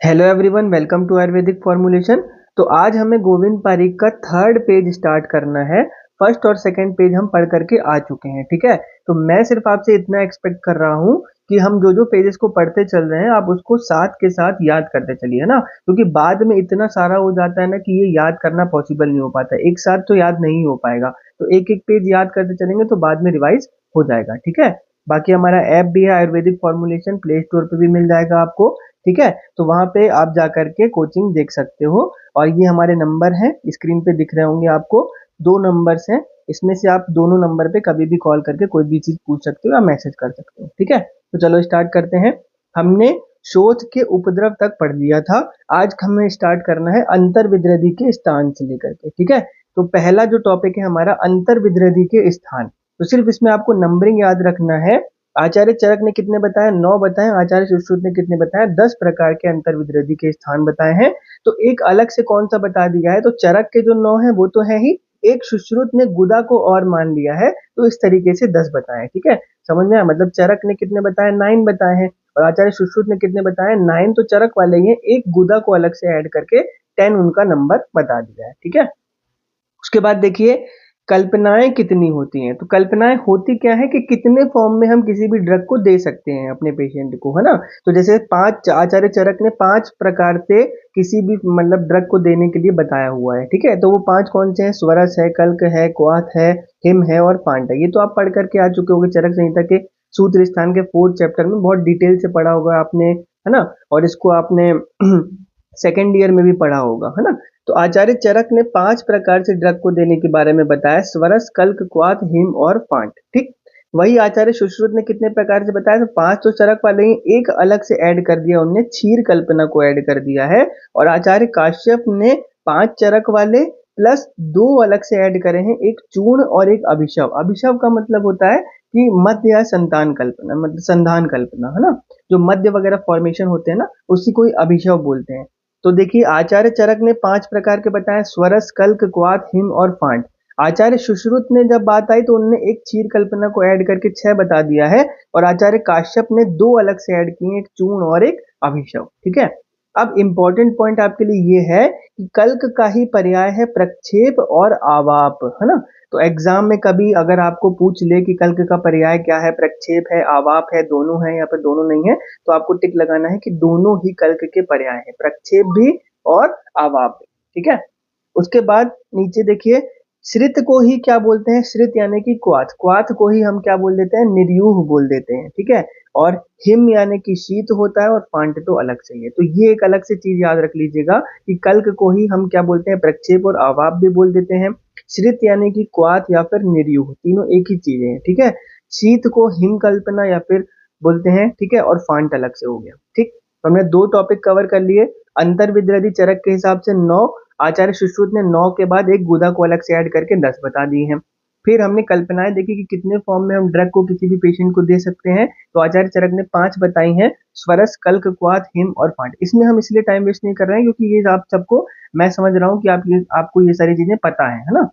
Hello everyone, welcome to ayurvedic formulation. तो आज हमें गोविंद पारिक का थर्ड पेज स्टार्ट करना है। फर्स्ट और सेकंड पेज हम पढ़ करके आ चुके हैं, ठीक है। तो मैं सिर्फ आपसे इतना एक्सपेक्ट कर रहा हूँ कि हम जो जो पेजेस को पढ़ते चल रहे हैं आप उसको साथ के साथ याद करते चलिए, है ना। क्योंकि बाद में इतना सारा हो जाता है ना कि ये याद करना पॉसिबल नहीं हो पाता, एक साथ तो याद नहीं हो पाएगा। तो एक एक पेज याद करते चलेंगे तो बाद में रिवाइज हो जाएगा, ठीक है। बाकी हमारा ऐप भी है आयुर्वेदिक फॉर्मुलेशन, प्ले स्टोर पे भी मिल जाएगा आपको, ठीक है। तो वहां पे आप जा करके कोचिंग देख सकते हो। और ये हमारे नंबर हैं, स्क्रीन पे दिख रहे होंगे आपको। दो नंबर्स हैं, इसमें से आप दोनों नंबर पे कभी भी कॉल करके कोई भी चीज पूछ सकते हो या मैसेज कर सकते हो, ठीक है। तो चलो स्टार्ट करते हैं। हमने शोथ के उपद्रव तक पढ़ लिया था। आज हमें स्टार्ट करना है अंतर विद्रधि के स्थान से लेकर के, ठीक है। तो पहला जो टॉपिक है हमारा अंतर विद्रधि के स्थान। तो सिर्फ इसमें आपको नंबरिंग याद रखना है। आचार्य चरक ने कितने बताए? 9 बताए। आचार्य सुश्रुत ने कितने बताए? 10 प्रकार के अंतर विद्रधि के स्थान बताए हैं। तो एक अलग से कौन सा बता दिया है? तो चरक के जो 9 है वो तो है ही, एक सुश्रुत ने गुदा को और मान लिया है, तो इस तरीके से 10 बताए हैं, ठीक है। समझ में आया? मतलब चरक ने कितने बताए? 9 बताए हैं। और आचार्य सुश्रुत ने कितने बताए? 9 तो चरक वाले ही हैं, एक गुदा को अलग से ऐड करके 10 उनका नंबर बता दिया है, ठीक है। उसके बाद देखिए कल्पनाएं कितनी होती हैं। तो कल्पनाएं होती क्या है कि कितने फॉर्म में हम किसी भी ड्रग को दे सकते हैं अपने पेशेंट को, है ना। तो जैसे पांच, आचार्य चरक ने 5 प्रकार से किसी भी मतलब ड्रग को देने के लिए बताया हुआ है, ठीक है। तो वो 5 कौन से हैं? स्वरस है, कल्क है, क्वाथ है, हिम है और पांट है। ये तो आप पढ़ करके आ चुके होंगे चरक संहिता के सूत्र स्थान के 4th चैप्टर में, बहुत डिटेल से पढ़ा होगा आपने, है ना। और इसको आपने सेकेंड ईयर में भी पढ़ा होगा, है ना। तो आचार्य चरक ने 5 प्रकार से ड्रग को देने के बारे में बताया, स्वरस, कल्क, क्वाथ, हिम और पांट, ठीक। वही आचार्य सुश्रुत ने कितने प्रकार से बताया? तो 5 तो चरक वाले ही, एक अलग से ऐड कर दिया उनने, क्षीर कल्पना को ऐड कर दिया है। और आचार्य काश्यप ने 5 चरक वाले प्लस 2 अलग से ऐड करे हैं, एक चूर्ण और एक अभिशव। अभिशव का मतलब होता है कि मध्य या संतान कल्पना, मतलब संधान कल्पना, है ना। जो मध्य वगैरह फॉर्मेशन होते हैं ना, उसी को ही अभिशव बोलते हैं। तो देखिए आचार्य चरक ने 5 प्रकार के बताए, स्वरस, कल्क, क्वाथ, हिम और फांट। आचार्य सुश्रुत ने जब बात आई तो उन्होंने एक क्षीर कल्पना को ऐड करके 6 बता दिया है। और आचार्य काश्यप ने 2 अलग से ऐड किए, एक चूर्ण और एक अभिशव, ठीक है। अब इंपॉर्टेंट पॉइंट आपके लिए ये है कि कल्क का ही पर्याय है प्रक्षेप और आवाप, है ना। तो एग्जाम में कभी अगर आपको पूछ ले कि कल्क का पर्याय क्या है, प्रक्षेप है, आवाप है, दोनों है या फिर दोनों नहीं है, तो आपको टिक लगाना है कि दोनों ही कल्क के पर्याय है, प्रक्षेप भी और आवाप भी, ठीक है। उसके बाद नीचे देखिए, श्रित को ही क्या बोलते हैं? श्रित यानी कि क्वाथ, क्वाथ को ही हम क्या बोल देते हैं? निर्यूह बोल देते हैं, ठीक है। और हिम यानी कि शीत होता है, और पांट तो अलग से ही है। तो ये एक अलग से चीज याद रख लीजिएगा कि कल्क को ही हम क्या बोलते हैं? प्रक्षेप और आवाप भी बोल देते हैं। श्रित यानी कि क्वाथ या फिर निर्यूह, तीनों एक ही चीजें हैं, ठीक है। शीत को हिम कल्पना या फिर बोलते हैं, ठीक है। और फांट अलग से हो गया, ठीक। तो हमने 2 टॉपिक कवर कर लिए। अंतर विद्रधि चरक के हिसाब से 9, आचार्य सुश्रुत ने 9 के बाद एक गुदा को अलग से ऐड करके 10 बता दिए हैं। फिर हमने कल्पनाएं देखी कि कितने फॉर्म में हम ड्रग को किसी भी पेशेंट को दे सकते हैं। तो आचार्य चरक ने 5 बताई हैं, स्वरस, कल्क, क्वाथ, हिम और फांट। इसमें हम इसलिए टाइम वेस्ट नहीं कर रहे हैं क्योंकि ये आप सबको, मैं समझ रहा हूँ कि आपको ये सारी चीजें पता है ना।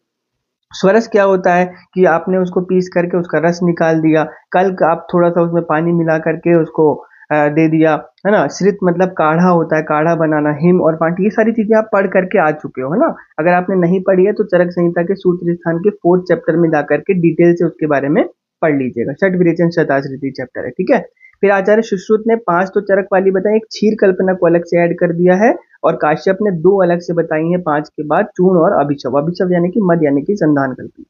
स्वरस क्या होता है कि आपने उसको पीस करके उसका रस निकाल दिया। कल्क आप थोड़ा सा उसमें पानी मिला करके उसको दे दिया, है ना। श्रित मतलब काढ़ा होता है, काढ़ा बनाना। हिम और पांट, ये सारी चीजें आप पढ़ करके आ चुके हो, है ना। अगर आपने नहीं पढ़ी है तो चरक संहिता के सूत्र स्थान के 4th चैप्टर में जाकर के डिटेल से उसके बारे में पढ़ लीजिएगा। षट विरेचन शताश्रुति चैप्टर है, ठीक है। फिर आचार्य सुश्रुत ने 5 तो चरक वाली बताई, एक क्षीर कल्पना को अलग से ऐड कर दिया है। और काश्यप ने 2 अलग से बताई हैं 5 के बाद, चूर्ण और अभिशव। अभिशव यानी कि मद यानी कि संधान कल्पना।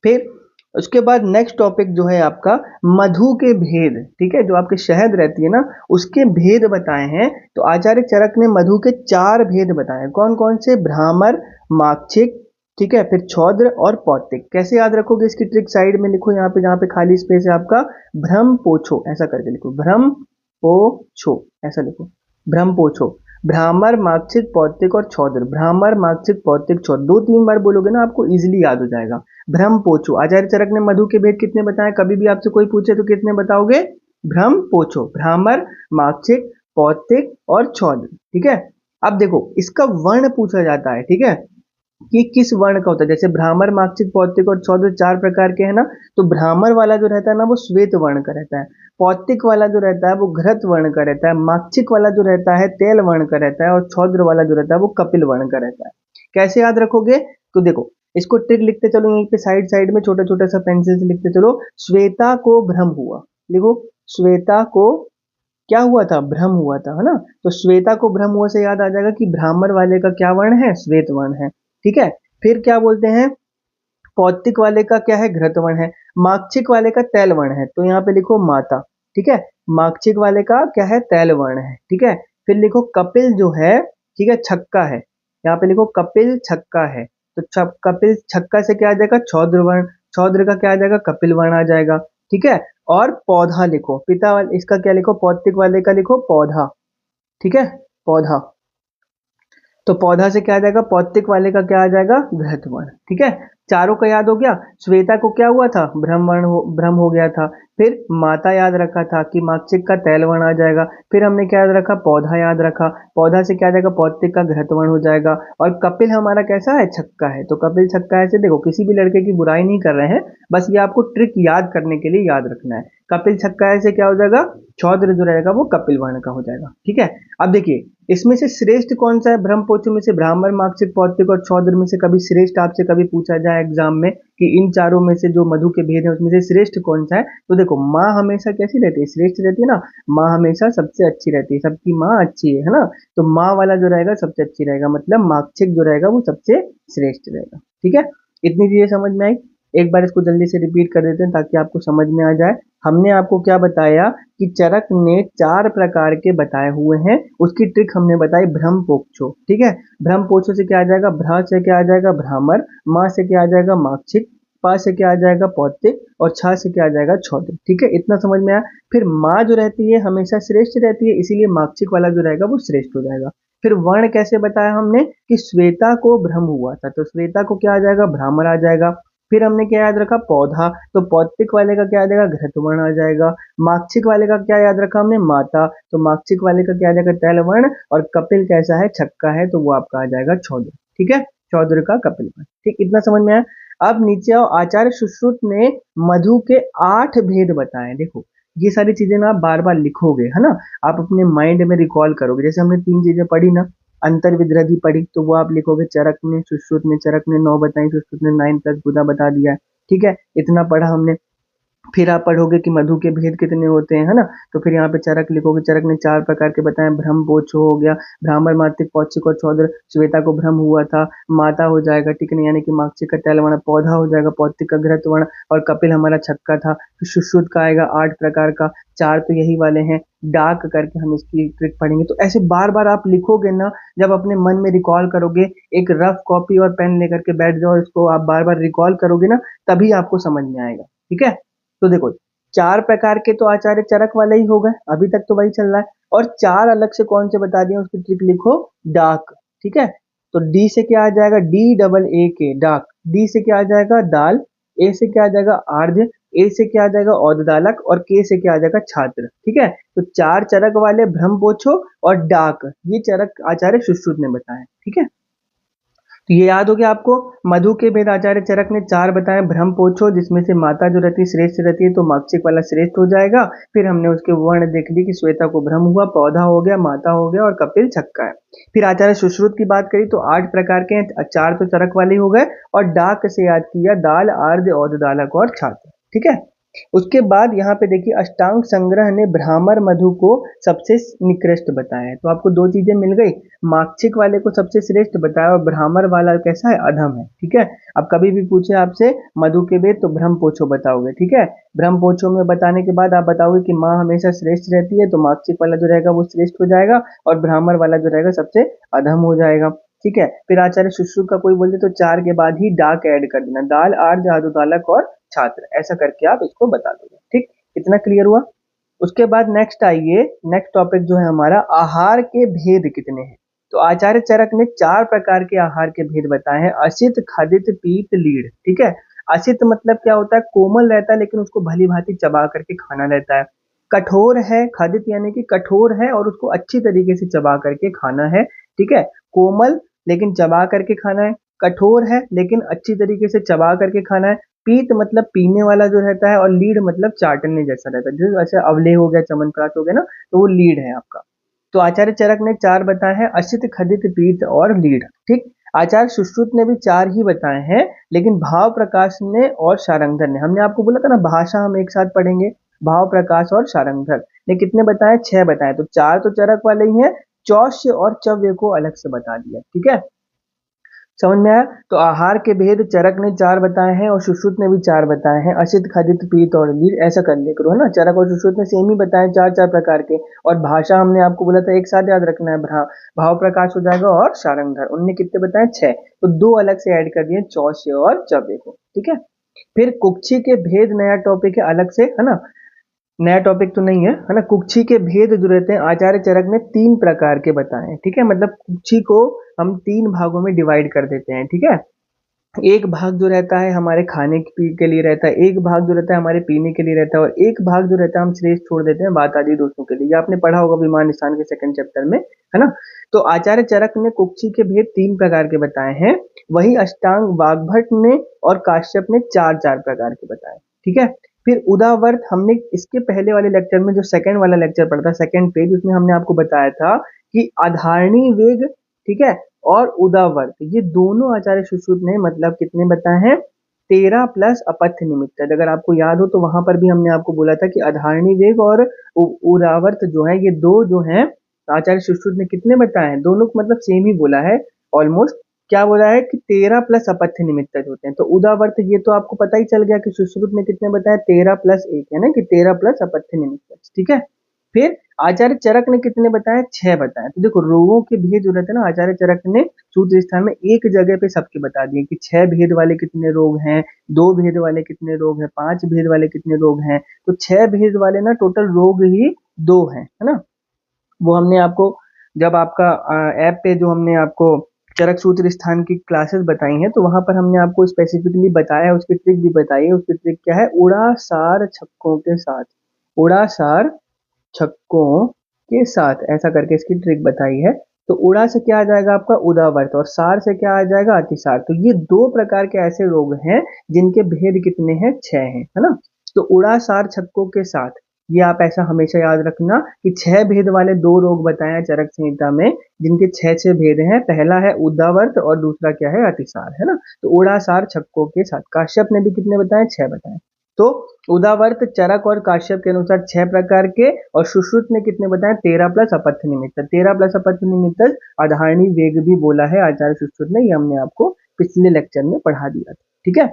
फिर उसके बाद नेक्स्ट टॉपिक जो है आपका मधु के भेद, ठीक है। जो आपके शहद रहती है ना, उसके भेद बताए हैं। तो आचार्य चरक ने मधु के 4 भेद बताए हैं। कौन कौन से? भ्रामर, माक्षिक, ठीक है, फिर छौद्र और पौत्तिक। कैसे याद रखोगे इसकी ट्रिक? साइड में लिखो, यहाँ पे जहाँ पे खाली स्पेस है आपका, भ्रम पोछो, ऐसा करके लिखो, भ्रम पोछो, ऐसा लिखो, भ्रम पोछो। भ्रामर, माक्षिक, पौत्तिक और छौद्र। भ्रामर, माक्षिक, पौत्तिक, छौद्र 2-3 बार बोलोगे ना, आपको इजिली याद हो जाएगा। भ्रम पोछो। आचार्य चरक ने मधु के भेद कितने बताए? कभी भी आपसे कोई पूछे तो कितने बताओगे? भ्रम पोछो, भ्रामर, माक्षिक, पौत्तिक और छौद्र, ठीक है। अब देखो इसका वर्ण पूछा जाता है, ठीक है। कि किस वर्ण का होता है। जैसे भ्रामर, माक्षिक, पौत्तिक और छौद्र 4 प्रकार के हैं ना, तो भ्रामर वाला जो रहता है ना वो श्वेत वर्ण का रहता है, पौत्तिक वाला जो रहता है वो घृत वर्ण का रहता है, माक्षिक वाला जो रहता है तेल वर्ण का रहता है, और छौद्र वाला जो रहता है वो कपिल वर्ण का रहता है। कैसे याद रखोगे? तो देखो, इसको ट्रिक लिखते चलो, यहीं पे साइड साइड में छोटा छोटा सा पेंसिल से लिखते चलो। श्वेता को भ्रम हुआ, लिखो, श्वेता को क्या हुआ था? भ्रम हुआ था, है ना। तो श्वेता को भ्रम हुआ से याद आ जाएगा कि भ्रामर वाले का क्या वर्ण है? श्वेत वर्ण है, ठीक है। फिर क्या बोलते हैं? पौत्तिक वाले का क्या है? घृत वर्ण है। माक्षिक वाले का तैल वर्ण है, तो यहाँ पे लिखो माता, ठीक है। माक्षिक वाले का क्या है? तैल वर्ण है, ठीक है। फिर लिखो कपिल जो है, ठीक है, छक्का है, यहाँ पे लिखो कपिल छक्का है। तो कपिल छक्का से क्या आ जाएगा? छौद्र वर्ण। छौद्र का क्या आ जाएगा? कपिल वर्ण आ जाएगा, ठीक है। और पौधा लिखो, पिता वाले इसका क्या लिखो? पौत्तिक वाले का लिखो पौधा, ठीक है, पौधा। तो पौधा से क्या आ जाएगा? पौत्तिक वाले का क्या आ जाएगा? घृत वर्ण, ठीक है। चारों का याद हो गया। श्वेता को क्या हुआ था? भ्रम हो गया था। फिर माता याद रखा था कि माक्षिक का तैल वर्ण आ जाएगा। फिर हमने क्या याद रखा? पौधा याद रखा। पौधा से क्या आ जाएगा? पौत्तिक का घृत वर्ण हो जाएगा। और कपिल हमारा कैसा है? छक्का है। तो कपिल छक्का है से देखो, किसी भी लड़के की बुराई नहीं कर रहे हैं, बस ये आपको ट्रिक याद करने के लिए याद रखना है। कपिल छक्का है से क्या हो जाएगा? छौद्र जो रहेगा वो कपिल वर्ण का हो जाएगा, ठीक है। अब देखिए, इसमें से श्रेष्ठ कौन सा है? ब्रह्म पोथों में से भ्रामर, माक्षिक, पौत्तिक और छौद्र में से कभी श्रेष्ठ आपसे कभी पूछा जाए एग्जाम में कि इन चारों में से जो मधु के भेद है उसमें से श्रेष्ठ कौन सा है, तो देखो, माँ हमेशा कैसी रहती है? श्रेष्ठ रहती है ना। माँ हमेशा सबसे अच्छी रहती है, सबकी माँ अच्छी है ना। तो माँ वाला जो रहेगा सबसे अच्छी रहेगा, मतलब माक्षिक जो रहेगा वो सबसे श्रेष्ठ रहेगा, ठीक है। इतनी चीजें समझ में आई। एक बार इसको जल्दी से रिपीट कर देते हैं ताकि आपको समझ में आ जाए। हमने आपको क्या बताया कि चरक ने 4 प्रकार के बताए हुए हैं, उसकी ट्रिक हमने बताई भ्रम पोक्षो, ठीक है। भ्रम पोक्षो से क्या आ जाएगा? भ्रा से क्या आ जाएगा? भ्रामर, माँ से क्या आ जाएगा? माक्षिक, पा से क्या आ जाएगा? पौत्तिक, और छा से क्या आ जाएगा? छौद्र, ठीक है। इतना समझ में आया। फिर माँ जो रहती है हमेशा श्रेष्ठ रहती है, इसीलिए माक्षिक वाला जो रहेगा वो श्रेष्ठ हो जाएगा। फिर वर्ण कैसे बताया हमने कि श्वेता को भ्रम हुआ था, तो श्वेता को क्या आ जाएगा? भ्रामर आ जाएगा। फिर हमने क्या याद रखा? पौधा, तो पौत्तिक वाले का क्या आ जाएगा? घृत वर्ण आ जाएगा। माक्षिक वाले का क्या याद रखा हमने? माता, तो माक्षिक वाले का क्या आ जाएगा? तैल वर्ण। और कपिल कैसा है? छक्का है, तो वो आपका आ जाएगा छौद्र, ठीक है। छौद्र का कपिल वर्ण, ठीक, इतना समझ में आया। अब नीचे आओ। आचार्य सुश्रुत ने मधु के 8 भेद बताए। देखो, ये सारी चीजें ना आप बार बार लिखोगे, है ना, आप अपने माइंड में रिकॉल करोगे। जैसे हमने 3 चीजें पढ़ी ना, अंतर विद्रधि पढ़ी, तो वो आप लिखोगे। चरक ने, सुश्रुत ने, चरक ने 9 बताई, सुश्रुत ने 9 प्लस गुना बता दिया है, ठीक है। इतना पढ़ा हमने। फिर आप पढ़ोगे कि मधु के भेद कितने होते हैं, है ना। तो फिर यहाँ पे चरक लिखोगे। चरक ने 4 प्रकार के बताए। भ्रम पोक्षो हो गया, भ्रामर, मात्तिक, पौच्छिक और छौद्र। श्वेता को भ्रम हुआ था। माता हो जाएगा, ठीक है, यानी कि माक्षिक का तैल वर्ण। पौधा हो जाएगा, पौत्तिक का घृत वर्ण। और कपिल हमारा छक्का था। फिर सुश्रुत का आएगा 8 प्रकार का, 4 तो यही वाले हैं। डाक करके हम इसकी ट्रिक पढ़ेंगे। तो ऐसे बार बार आप लिखोगे ना, जब अपने मन में रिकॉल करोगे, एक रफ कॉपी और पेन लेकर के बैठ जाओ, इसको आप बार बार रिकॉल करोगे ना, तभी आपको समझ में आएगा, ठीक है। तो देखो, 4 प्रकार के तो आचार्य चरक वाले ही हो गए, अभी तक तो वही चल रहा है। और 4 अलग से कौन से बता दिए, उसकी ट्रिक लिखो। डाक, ठीक है। तो डी से क्या आ जाएगा? डी डबल ए के, डाक। डी से क्या आ जाएगा? दाल। ए से क्या आ जाएगा? आर्द्र। ए से क्या आ जाएगा? औददालक। और के से क्या आ जाएगा? छात्र, ठीक है। तो 4 चरक वाले भ्रम पोछो और डाक, ये चरक आचार्य सुश्रुत ने बताया, ठीक है। तो ये याद हो गया आपको। मधु के भेद आचार्य चरक ने 4 बताए। भ्रम पोछो, जिसमें से माता जो रहती है श्रेष्ठ रहती है, तो माक्षिक वाला श्रेष्ठ हो जाएगा। फिर हमने उसके वर्ण देख ली कि श्वेता को भ्रम हुआ, पौधा हो गया, माता हो गया, और कपिल छक्का है। फिर आचार्य सुश्रुत की बात करी तो 8 प्रकार के हैं, 4 तो चरक वाले हो गए। और डाक से याद किया, दाल, आर्द्र, औददालक और छात्र, ठीक है। उसके बाद यहाँ पे देखिए, अष्टांग संग्रह ने भ्रामर मधु को सबसे निकृष्ट बताया है। तो आपको 2 चीजें मिल गई, माक्षिक वाले को सबसे श्रेष्ठ बताया और भ्रामर वाला कैसा है? अधम है, ठीक है। अब कभी भी पूछे आपसे मधु के भेद, तो भ्रम पोछो बताओगे, ठीक है। भ्रम पोछो में बताने के बाद आप बताओगे कि माँ हमेशा श्रेष्ठ रहती है, तो माक्षिक वाला जो रहेगा वो श्रेष्ठ हो जाएगा, और भ्रामर वाला जो रहेगा सबसे अधम हो जाएगा, ठीक है। फिर आचार्य सुश्रुत का कोई बोलते तो 4 के बाद ही डाक ऐड कर देना, दाल, आर्द्र, आदुदालक और छात्र, ऐसा करके आप इसको बता दोगे, ठीक। इतना क्लियर हुआ। उसके बाद नेक्स्ट आइए, नेक्स्ट टॉपिक जो है हमारा, आहार के भेद कितने हैं। तो आचार्य चरक ने 4 प्रकार के आहार के भेद बताए हैं। असित, खदित, पीत, लीढ़, ठीक है। असित मतलब क्या होता है? कोमल रहता है लेकिन उसको भली भांति चबा करके खाना रहता है। कठोर है, खदित यानी कि कठोर है और उसको अच्छी तरीके से चबा करके खाना है, ठीक है। कोमल लेकिन चबा करके खाना है। कठोर है लेकिन अच्छी तरीके से चबा करके खाना है। पीत मतलब पीने वाला जो रहता है, और लीड मतलब चाटने जैसा रहता है, जैसे ऐसे अवले हो गया, च्यवनप्राश हो गया ना, तो वो लीड है आपका। तो आचार्य चरक ने 4 बताए हैं, असित, खदित, पीत और लीड। ठीक। आचार्य सुश्रुत ने भी 4 ही बताए हैं, लेकिन भाव प्रकाश ने और शारंगधर ने, हमने आपको बोला था ना भाषा हम एक साथ पढ़ेंगे, भाव प्रकाश और शारंगधर ने कितने बताए, 6 बताए। तो 4 तो चरक वाले ही हैं, चौष्य और चव्य को अलग से बता दिया। ठीक है, समझ में आया। तो आहार के भेद चरक ने 4 बताए हैं और सुश्रुत ने भी 4 बताए हैं, असित, खदित, पीत और लीड। ऐसा कर लिया करो, है ना। चरक और सुश्रुत ने सेम ही बताए, 4 प्रकार के। और भाषा हमने आपको बोला था एक साथ याद रखना है, भाव प्रकाश हो जाएगा और शारंगधर। उनने कितने बताए, 6। तो 2 अलग से ऐड कर दिए, चौष्य और चव्य को। ठीक है, फिर कुक्षी के भेद नया टॉपिक है अलग से, है ना, नया टॉपिक तो नहीं है ना। कुक्षी के भेद जो रहते हैं आचार्य चरक ने 3 प्रकार के बताए हैं। ठीक है, मतलब कुक्षी को हम 3 भागों में डिवाइड कर देते हैं। ठीक है, एक भाग जो रहता है हमारे खाने के लिए रहता है, एक भाग जो रहता है हमारे पीने के लिए रहता है, और एक भाग जो रहता है हम श्रेष्ठ छोड़ देते हैं बात आदि दोस्तों के लिए। ये आपने पढ़ा होगा विमान स्थान के 2nd चैप्टर में, है ना। तो आचार्य चरक ने कुक्षी के भेद 3 प्रकार के बताए हैं, वही अष्टांग वाग्भट ने और काश्यप ने 4 प्रकार के बताए। ठीक है, फिर उदावर्त हमने इसके पहले वाले लेक्चर में, जो 2nd वाला लेक्चर पढ़ा था, 2nd पेज, उसमें हमने आपको बताया था कि अधारणी वेग, ठीक है, और उदावर्त, ये दोनों आचार्य सुश्रुत ने मतलब कितने बताए हैं, 13 प्लस अपथ्य निमित्त। अगर आपको याद हो तो वहां पर भी हमने आपको बोला था कि अधारणी वेग और उदावर्त जो है, ये दो जो हैं आचार्य सुश्रुत ने कितने बताए हैं, दोनों को मतलब सेम ही बोला है ऑलमोस्ट। क्या बोला है कि 13 प्लस अपथ्य निमित्त होते हैं। तो उदावर्त ये तो आपको पता ही चल गया कि सुश्रुत ने कितने बताया, 13 प्लस 1, है ना, कि 13 प्लस अपथ्य निमित्त। ठीक है, फिर आचार्य चरक ने कितने बताए, 6 बताए। तो देखो रोगों के भेद जो रहते हैं ना, आचार्य चरक ने सूत्र स्थान में एक जगह पे सबके बता दिए कि 6 भेद वाले कितने रोग हैं, 2 भेद वाले कितने रोग हैं, 5 भेद वाले कितने रोग हैं। तो 6 भेद वाले ना टोटल रोग ही 2 हैं, है ना। वो हमने आपको जब आपका ऐप पे जो हमने आपको चरक सूत्र स्थान की क्लासेस बताई हैं, तो वहां पर हमने आपको स्पेसिफिकली बताया है, उसकी ट्रिक भी बताई है। उसकी ट्रिक क्या है, उड़ा सार छक्कों के साथ, उड़ा सार छक्कों के साथ, ऐसा करके इसकी ट्रिक बताई है। तो उड़ा से क्या आ जाएगा आपका, उदावर्त, और सार से क्या आ जाएगा, अतिसार। तो ये 2 प्रकार के ऐसे रोग हैं जिनके भेद कितने हैं, 6 हैं, है ना। तो उड़ा सार छक्कों के साथ, ये आप ऐसा हमेशा याद रखना कि 6 भेद वाले 2 रोग बताए हैं चरक संहिता में, जिनके 6 भेद हैं। पहला है उदावर्त और दूसरा क्या है, अतिसार, है ना। तो उड़ा सार छक्कों के साथ। काश्यप ने भी कितने बताए, 6 बताए। तो उदावर्त, चरक और काश्यप के अनुसार 6 प्रकार के, और सुश्रुत ने कितने बताए, 13 प्लस अपथ्य निमित्त। 13 प्लस अपथ्य निमित्त अधारणी वेग भी बोला है आचार्य सुश्रुत ने, ये हमने आपको पिछले लेक्चर में पढ़ा दिया था। ठीक है,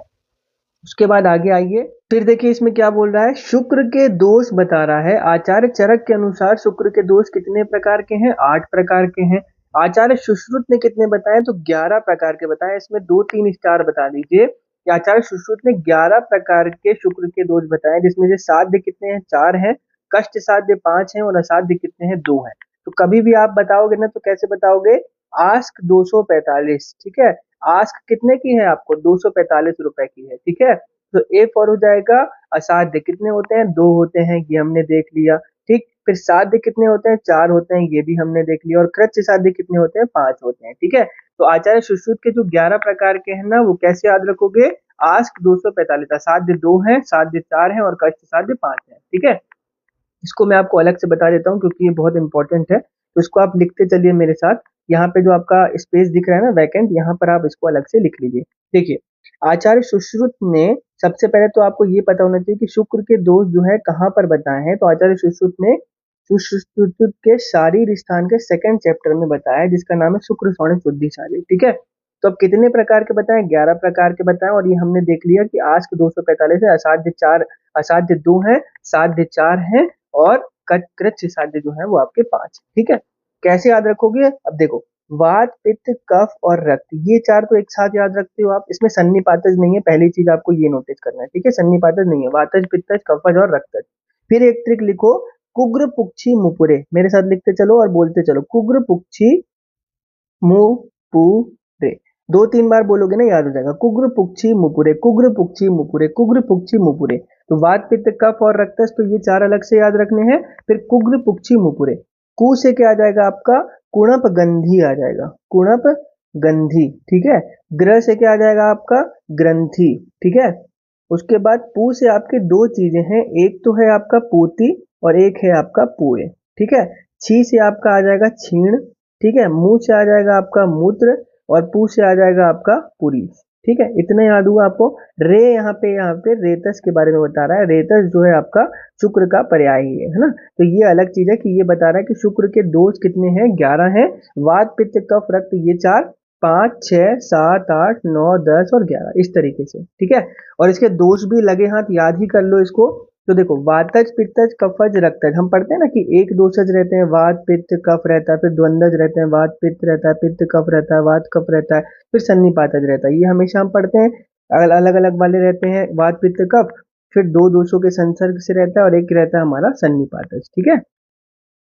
उसके बाद आगे आइए, फिर देखिए इसमें क्या बोल रहा है, शुक्र के दोष बता रहा है। आचार्य चरक के अनुसार शुक्र के दोष कितने प्रकार के हैं, 8 प्रकार के हैं। आचार्य सुश्रुत ने कितने बताए, तो 11 प्रकार के बताए। इसमें 2-3 स्टार बता दीजिए कि आचार्य सुश्रुत ने 11 प्रकार के शुक्र के दोष बताए, जिसमें से साध्य कितने हैं, 4 हैं, कष्ट साध्य 5 हैं, और असाध्य कितने हैं, 2 हैं। तो कभी भी आप बताओगे ना, तो कैसे बताओगे, आस्क 245, ठीक है। आस्क कितने की है, आपको 245 रुपए की है। ठीक है, तो ए फॉर हो जाएगा असाध्य, कितने होते हैं, 2 होते हैं, ये हमने देख लिया। ठीक, फिर साध्य कितने होते हैं, 4 होते हैं, ये भी हमने देख लिया। और कृच्छ साध्य कितने होते हैं, 5 होते हैं। ठीक है, तो आचार्य सुश्रुत के जो 11 प्रकार के हैं ना, वो कैसे याद रखोगे, आस्क 245, असाध्य 2 है, साध्य 4 है, और कष्ट साध्य 5 है। ठीक है, इसको मैं आपको अलग से बता देता हूँ क्योंकि ये बहुत इंपॉर्टेंट है। तो इसको आप लिखते चलिए मेरे साथ। यहाँ पे जो आपका स्पेस दिख रहा है ना वैकेंट, यहाँ पर आप इसको अलग से लिख लीजिए। देखिए, आचार्य सुश्रुत ने सबसे पहले तो आपको ये पता होना चाहिए कि शुक्र के दोष जो है कहाँ पर बताए हैं। तो आचार्य सुश्रुत ने सुश्रुत के शारीर स्थान के 2nd चैप्टर में बताया, जिसका नाम है शुक्र स्वर्ण शुद्धि शारीर। ठीक है, तो अब कितने प्रकार के बताएं, 11 प्रकार के बताएं। और ये हमने देख लिया कि आस्क 245 है, असाध्य 4, असाध्य 2 है, साध्य 4 है, और कृच्छ साध्य जो है वो आपके 5। ठीक है, कैसे याद रखोगे, अब देखो, वात, पित्त, कफ और रक्त, ये 4 तो एक साथ याद रखते हो आप। इसमें सन्निपातज नहीं है, पहली चीज आपको ये नोटिस करना है। ठीक है, सन्निपातज नहीं है, वातज, पित्तज, कफज और रक्तज। फिर एक ट्रिक लिखो, कुग्र, पुक्षी, मुपुरे, मेरे साथ लिखते चलो और बोलते चलो, कुग्र, पुक्षी, मुपुरे। 2-3 बार बोलोगे ना, याद हो जाएगा, कुग्र, पुक्षी, मुपुरे, कुग्र, पुक्षी, मुपुरे, कुग्र, पुक्षी, मुपुरे। तो वात, पित्त, कफ और रक्तस, तो ये 4 अलग से याद रखने हैं। फिर कुग्र, पुक्षी, मुपुरे, कु से क्या आ जाएगा आपका, कुणप गंधी आ जाएगा, कुणप गंधी, ठीक है। ग्र से क्या आ जाएगा आपका ग्रंथि, ठीक है। उसके बाद पू से आपके दो चीजें हैं, एक तो है आपका पोती और एक है आपका पुए, ठीक है। छी से आपका आ जाएगा छीण, ठीक है। मुंह से आ जाएगा आपका मूत्र और पू से आ जाएगा आपका पुरी, ठीक है। इतना याद हुआ आपको। रे यहाँ पे रेतस के बारे में बता रहा है। रेतस जो है आपका शुक्र का पर्याय ही है ना। तो ये अलग चीज है कि ये बता रहा है कि शुक्र के दोष कितने हैं, 11 हैं। वात पित्त कफ रक्त ये चार, 5 6 7 8 9 10 और 11 इस तरीके से, ठीक है। और इसके दोष भी लगे हाथ याद ही कर लो इसको। तो देखो वातज पित्तज कफज रक्तज, हम पढ़ते हैं ना कि एक दोषज रहते हैं, वात पित्त कफ रहता है, फिर द्वंद्वज रहते हैं, वात पित्त रहता है, पित्त कफ रहता है, वात कफ रहता है, फिर सन्निपातज रहता है। ये हमेशा हम पढ़ते हैं। अलग अलग वाले रहते हैं वात पित्त कफ, फिर दो दोषों के संसर्ग से रहता है और एक रहता है हमारा सन्निपातज, ठीक है।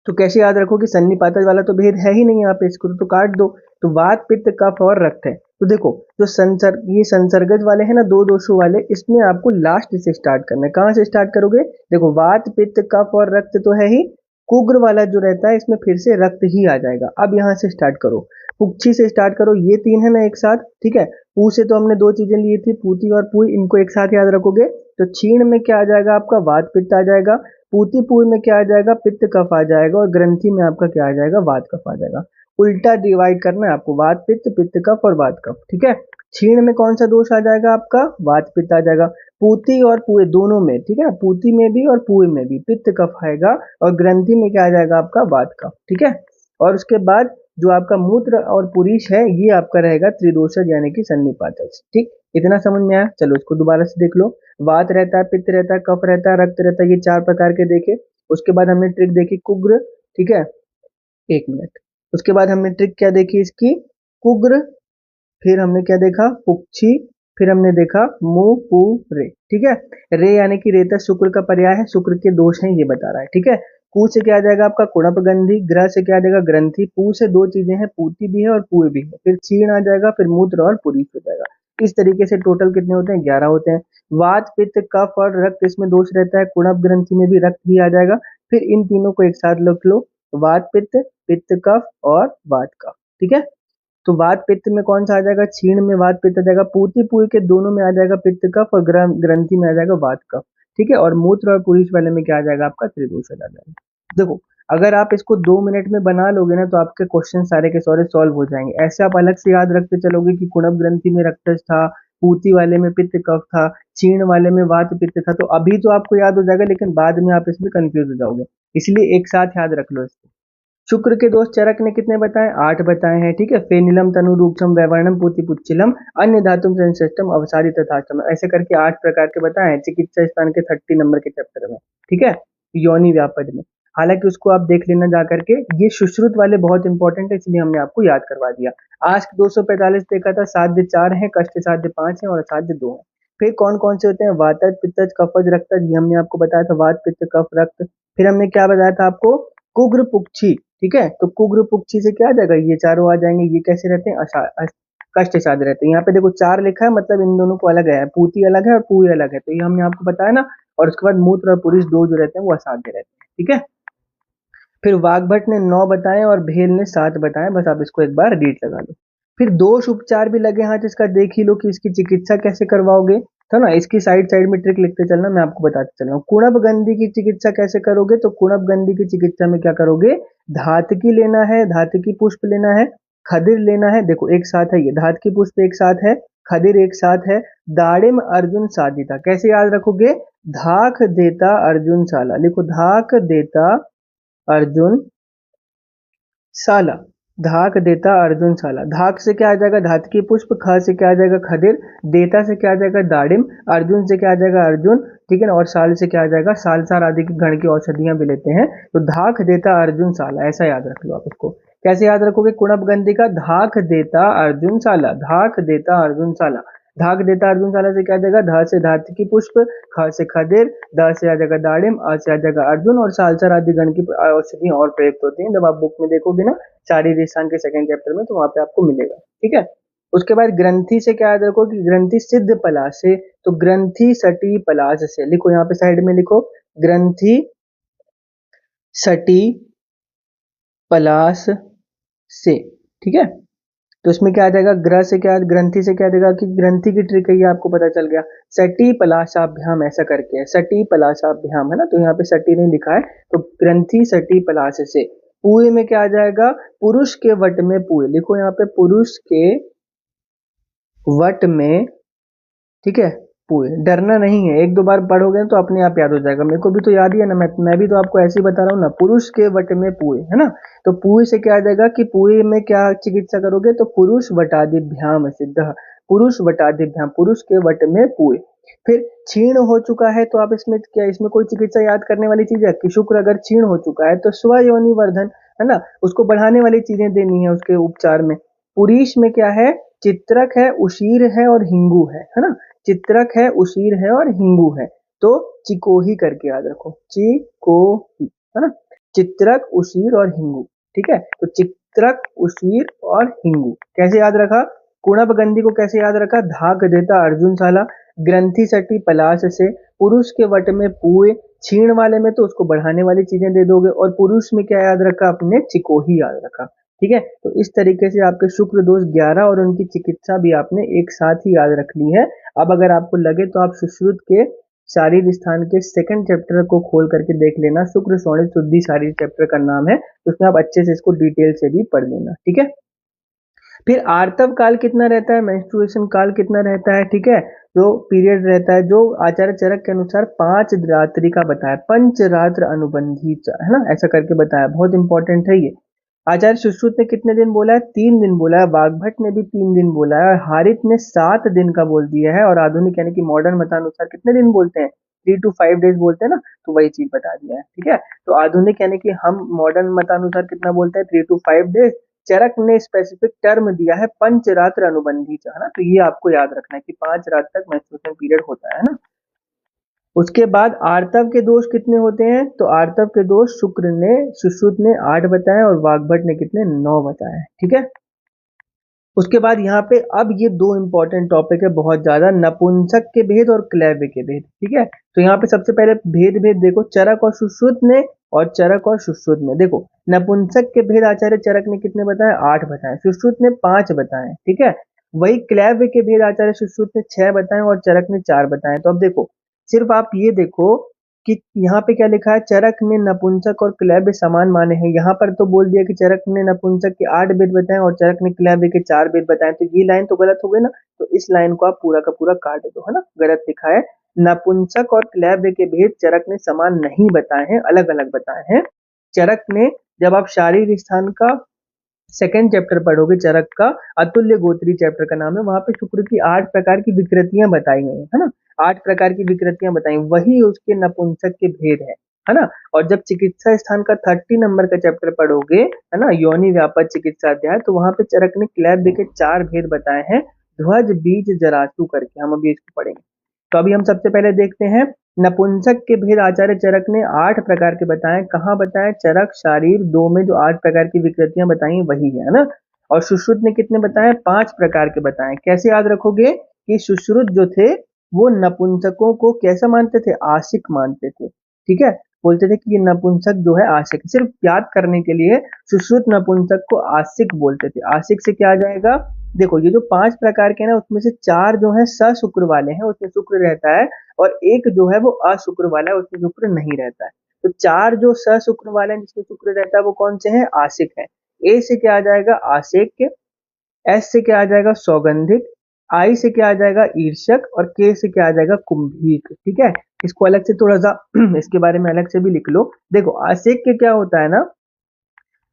तो कैसे याद रखो कि सन्निपातज वाला तो भेद है ही नहीं यहाँ पे, इसको तो काट दो। तो वात पित्त कफ और रक्त है। तो देखो जो ये संसर्गज वाले हैं ना, दो दोषों वाले, इसमें आपको लास्ट से स्टार्ट करना है। कहाँ से स्टार्ट करोगे, देखो वात पित्त कफ और रक्त तो है ही, कुग्र वाला जो रहता है इसमें फिर से रक्त ही आ जाएगा। अब यहाँ से स्टार्ट करो, पुक्षी से स्टार्ट करो, ये तीन है ना एक साथ, ठीक है। पू से तो हमने दो चीजें ली थी, पूती और पुई, इनको एक साथ याद रखोगे। तो छीण में क्या आ जाएगा आपका वात पित्त आ जाएगा, पूती पुई में क्या आ जाएगा पित्त कफ आ जाएगा, और ग्रंथि में आपका क्या आ जाएगा वात कफ आ जाएगा। उल्टा डिवाइड करना है आपको, वात पित्त पित्त कफ और वात कफ, ठीक है। छीण में कौन सा दोष आ जाएगा आपका, वात पित्त आ जाएगा। पूती और पुए दोनों में, ठीक है, पूती में भी और पुए में भी पित्त कफ आएगा, और ग्रंथि में क्या आ जाएगा आपका वात कफ, ठीक है। और उसके बाद जो आपका मूत्र और पुरीश है ये आपका रहेगा त्रिदोषज यानी कि सन्निपातज, ठीक। इतना समझ में आया, चलो इसको दोबारा से देख लो। वात रहता है, पित्त रहता है, कफ रहता है, रक्त रहता है, ये चार प्रकार के देखे। उसके बाद हमने ट्रिक देखी कुग्र, ठीक है। एक मिनट, उसके बाद हमने ट्रिक क्या देखी इसकी, कुग्र, फिर हमने क्या देखा पुक्षी, फिर हमने देखा मु पू रे, ठीक है। रे यानी कि रेतस शुक्र का पर्याय है, शुक्र के दोष हैं ये बता रहा है, ठीक है। कु से क्या आ जाएगा आपका कुणप गंधी, ग्रह से क्या आ जाएगा ग्रंथि, पू से दो चीजें हैं, पूती भी है और पुए भी है, फिर क्षीण आ जाएगा, फिर मूत्र और पुरीश हो जाएगा। इस तरीके से टोटल कितने होते हैं, 11 होते हैं। वात पित्त कफ और रक्त इसमें दोष रहता है, कुणप ग्रंथि में भी रक्त ही आ जाएगा। फिर इन तीनों को एक साथ लिख लो, वात पित्त, पित्त कफ और वात कफ, ठीक है। तो वात पित्त में कौन सा आ जाएगा, छीण में वात पित्त आ जाएगा, पूती पुई के दोनों में आ जाएगा पित्त कफ, और ग्रंथि में आ जाएगा वात कफ, ठीक है। और मूत्र और पुरीश वाले में क्या आ जाएगा आपका त्रिदोषज आ जाएगा। देखो अगर आप इसको 2 मिनट में बना लोगे ना तो आपके क्वेश्चन सारे के सारे सॉल्व हो जाएंगे। ऐसे आप अलग से याद रखते चलोगे कि कुणप ग्रंथि में रक्तज था, पूती वाले में पित्त कफ था, छीण वाले में वात पित्त था, तो अभी तो आपको याद हो जाएगा, लेकिन बाद में आप इसमें कंफ्यूज हो जाओगे। इसलिए एक साथ याद रख लो इसको। शुक्र के दोष चरक ने कितने बताए, 8 बताए हैं, ठीक है। फेनिलम तनुरूक्षम वैवर्णम पुचिलम अन्य धातुम संश्लिष्टम अवसादी तथाष्टम, ऐसे करके 8 प्रकार के बताए हैं चिकित्सा स्थान के 30 नंबर के चैप्टर में, ठीक है, योनि व्यापद में। हालांकि उसको आप देख लेना जा करके, ये सुश्रुत वाले बहुत इंपॉर्टेंट है इसलिए हमने आपको याद करवा दिया। आज 245 देखा था, साध्य 4 है, कष्ट साध्य 5 है और असाध्य 2 है। फिर कौन कौन से होते हैं, वातज पित्तज कफज रक्तज, ये हमने आपको बताया था, वात पित्त कफ रक्त। फिर हमने क्या बताया था आपको, कुग्र पुक्षी, ठीक है। तो कुग्र पुक्षी से क्या आ जाएगा, ये चारों आ जाएंगे। ये कैसे रहते हैं, कष्ट साध्य रहते हैं। यहाँ पे देखो 4 लिखा है, मतलब इन दोनों को अलग है, पूती अलग है और पुई अलग है, तो ये हमने आपको बताया ना। और उसके बाद मूत्र और पुरुष दो जो रहते हैं वो असाध्य रहते हैं, ठीक है। फिर वाग्भट ने 9 बताए और भेल ने 7 बताए, बस आप इसको एक बार रीड लगा लो। फिर दोष उपचार भी लगे हाथ, इसका देख ही लो कि इसकी चिकित्सा कैसे करवाओगे, तो ना इसकी साइड साइड में ट्रिक लिखते चलना, मैं आपको बताते चल रहा हूँ। कुणप गंधी की चिकित्सा कैसे करोगे, तो कुणप गंधी की चिकित्सा में क्या करोगे, धातकी लेना है, धातकी पुष्प लेना है, खदिर लेना है, देखो एक साथ है, ये धातकी पुष्प एक साथ है, खदिर एक साथ है, दाड़िम अर्जुन साधिता, कैसे याद रखोगे, धाक देता अर्जुन साला, लिखो धाक देता अर्जुन साला, धाक देता अर्जुन साला। धाक से क्या आ जाएगा धातकी पुष्प, ख से क्या आ जाएगा खदिर, देता से क्या आ जाएगा दाड़िम, अर्जुन से क्या आ जाएगा अर्जुन, ठीक है ना, और साल से क्या आ जाएगा सालसार आदि की गण की औषधियां भी लेते हैं। तो धाक देता अर्जुन साला, ऐसा याद रख लो आप इसको। कैसे याद रखोगे, कुणप गंधी का धाक देता अर्जुन साला, धाक देता अर्जुन साला। धाक देता अर्जुन साला से क्या आ जाएगा, ध से धातकी पुष्प, ख से खदिर, द से आ जाएगा दाड़िम, अ से आ जाएगा अर्जुन, और सालसर आदि गण की औषधियां और प्रयुक्त होती हैं। जब आप बुक में देखोगे ना शारीरिक स्थान के सेकंड चैप्टर में, तो वहां पे आपको मिलेगा, ठीक है। उसके बाद ग्रंथि से क्या याद रखो कि ग्रंथि सिद्ध पलाश से, तो ग्रंथि सटी पलाश से, लिखो यहाँ पे साइड में लिखो, ग्रंथि सटी पलाश से, ठीक है। तो इसमें क्या आ जाएगा, ग्रह से क्या, ग्रंथि से क्या आ जाएगा कि ग्रंथि की ट्रिक है, ये आपको पता चल गया। सटी पलाशाभ्याम ऐसा करके है, सटी पलाशाभ्याम है ना, तो यहाँ पे सटी नहीं लिखा है, तो ग्रंथि सटी पलाश से। पुए में क्या आ जाएगा, पुरुष के वट में पुए, लिखो यहाँ पे पुरुष के वट में, ठीक है, पुए। डरना नहीं है, एक दो बार पढ़ोगे तो अपने आप याद हो जाएगा, मेरे को भी तो याद ही है ना, मैं भी तो आपको ऐसे ही बता रहा हूँ ना, पुरुष के वट में पुए, है ना। तो पुए से क्या आ जाएगा कि पुए में क्या चिकित्सा करोगे, तो पुरुष वटादिभ्याम सिद्ध, पुरुष वटादिभ्याम, पुरुष के वट में पुए। फिर क्षीण हो चुका है, तो आप इसमें क्या, इसमें कोई चिकित्सा याद करने वाली चीज है कि शुक्र अगर क्षीण हो चुका है तो स्वयोनि वर्धन, है ना, उसको बढ़ाने वाली चीजें देनी है उसके उपचार में। पुरीश में क्या है, चित्रक है, उशीर है और हिंगू है ना, चित्रक है, उशीर है और हिंगू है, तो चिकोही करके याद रखो, चिकोही, है ना, चित्रक, उशीर और हिंगू, ठीक है। तो चित्रक, उशीर और हिंगू कैसे याद रखा, कुणप गंधी को कैसे याद रखा, धाक देता अर्जुन साला, ग्रंथि सटी पलाश से, पुरुष के वट में पुए, छीण वाले में तो उसको बढ़ाने वाली चीजें दे दोगे, और पुरुष में क्या याद रखा अपने, चिकोही याद रखा, ठीक है। तो इस तरीके से आपके शुक्र दोष 11 और उनकी चिकित्सा भी आपने एक साथ ही याद रख ली है। अब अगर आपको लगे तो आप सुश्रुत के शारीर स्थान के सेकंड चैप्टर को खोल करके देख लेना, शुक्र शोणित शुद्धि शारीर चैप्टर का नाम है, उसमें आप अच्छे से इसको डिटेल से भी पढ़ लेना, ठीक है। फिर आर्तव काल कितना रहता है, मेंस्ट्रुएशन काल कितना रहता है, ठीक है, जो पीरियड रहता है, जो आचार्य चरक के अनुसार 5 रात्रि का बताया, पंचरात्र अनुबंधी, है ना, ऐसा करके बताया, बहुत इंपॉर्टेंट है ये। आचार्य सुश्रुत ने कितने दिन बोला है, 3 दिन बोला है, वाग्भट ने भी 3 दिन बोला है, और हारित ने 7 दिन का बोल दिया है, और आधुनिक यानी कि मॉडर्न मतानुसार कितने दिन बोलते हैं, 3 to 5 days बोलते हैं ना, तो वही चीज बता दिया है, ठीक है। तो आधुनिक यानी कि हम मॉडर्न मतानुसार कितना बोलते हैं, 3 to 5 days। चरक ने स्पेसिफिक टर्म दिया है पंचरात्र अनुबंधी, है ना, तो ये आपको याद रखना है कि 5 रात तक मेंस्ट्रुएशन पीरियड होता है ना। उसके बाद आर्तव के दोष कितने होते हैं, तो आर्तव के दोष शुक्र ने, सुश्रुत ने 8 बताए और वाग्भट ने कितने, 9 बताए, ठीक है। उसके बाद यहाँ पे अब ये 2 इंपॉर्टेंट टॉपिक है बहुत ज्यादा, नपुंसक के भेद और क्लैव्य के भेद, ठीक है। तो यहाँ पे सबसे पहले भेद देखो, चरक और सुश्रुत ने, और चरक और सुश्रुत ने, देखो नपुंसक के भेद आचार्य चरक ने कितने बताए, 8 बताए, सुश्रुत ने 5 बताए, ठीक है। वही क्लैव्य के भेद आचार्य सुश्रुत ने 6 बताए और चरक ने 4 बताए। तो अब देखो, सिर्फ आप ये देखो कि यहाँ पे क्या लिखा है, चरक ने नपुंसक और क्लैव्य समान माने हैं, यहाँ पर तो बोल दिया कि चरक ने नपुंसक के 8 भेद बताए और चरक ने क्लैव्य के 4 भेद बताए, तो ये लाइन तो गलत हो गई ना, तो इस लाइन को आप पूरा का पूरा काट दो, है ना, गलत लिखा है। नपुंसक और क्लैव्य के भेद चरक ने समान नहीं बताए हैं, अलग अलग बताए हैं। चरक ने, जब आप शारीर स्थान का सेकेंड चैप्टर पढ़ोगे चरक का, अतुल्य गोत्री चैप्टर का नाम है, वहां पे शुक्र की 8 प्रकार की विकृतियां बताई गई है ना, 8 प्रकार की विकृतियां बताई, वही उसके नपुंसक के भेद है ना। और जब चिकित्सा स्थान का 30 नंबर का चैप्टर पढ़ोगे, है ना, योनि व्यापक चिकित्सा अध्याय, तो वहां पे चरक ने क्लैव्य के 4 भेद बताए हैं, ध्वज बीज जरासु करके, हम अभी इसको पढ़ेंगे। तो अभी हम सबसे पहले देखते हैं नपुंसक के भेद आचार्य चरक ने 8 प्रकार के बताए, कहाँ बताए, चरक शारीर 2 में जो 8 प्रकार की विकृतियां बताई वही है ना। और सुश्रुत ने कितने बताए, 5 प्रकार के बताए। कैसे याद रखोगे कि सुश्रुत जो थे वो नपुंसकों को कैसा मानते थे, आशिक मानते थे, ठीक है, बोलते थे कि ये नपुंसक जो है आशिक, सिर्फ याद करने के लिए सुश्रुत नपुंसक को आशिक बोलते थे। आशिक से क्या आ जाएगा, देखो ये जो 5 प्रकार के ना, उसमें से 4 जो है सशुक्र वाले हैं, उसमें शुक्र रहता है, और एक जो है वो अशुक्र वाला है, उसमें शुक्र नहीं रहता है। तो 4 जो सशुक्र वाले हैं जिसमें शुक्र रहता है वो कौन से हैं, आशिक है। ए से क्या आ जाएगा, आशिक, एस से क्या आ जाएगा, सौगंधिक, आई से क्या आ जाएगा, ईर्षक, और के से क्या आ जाएगा, कुंभीक, ठीक है। इसको अलग से थोड़ा सा इसके बारे में अलग से भी लिख लो। देखो आशिक के क्या होता है ना,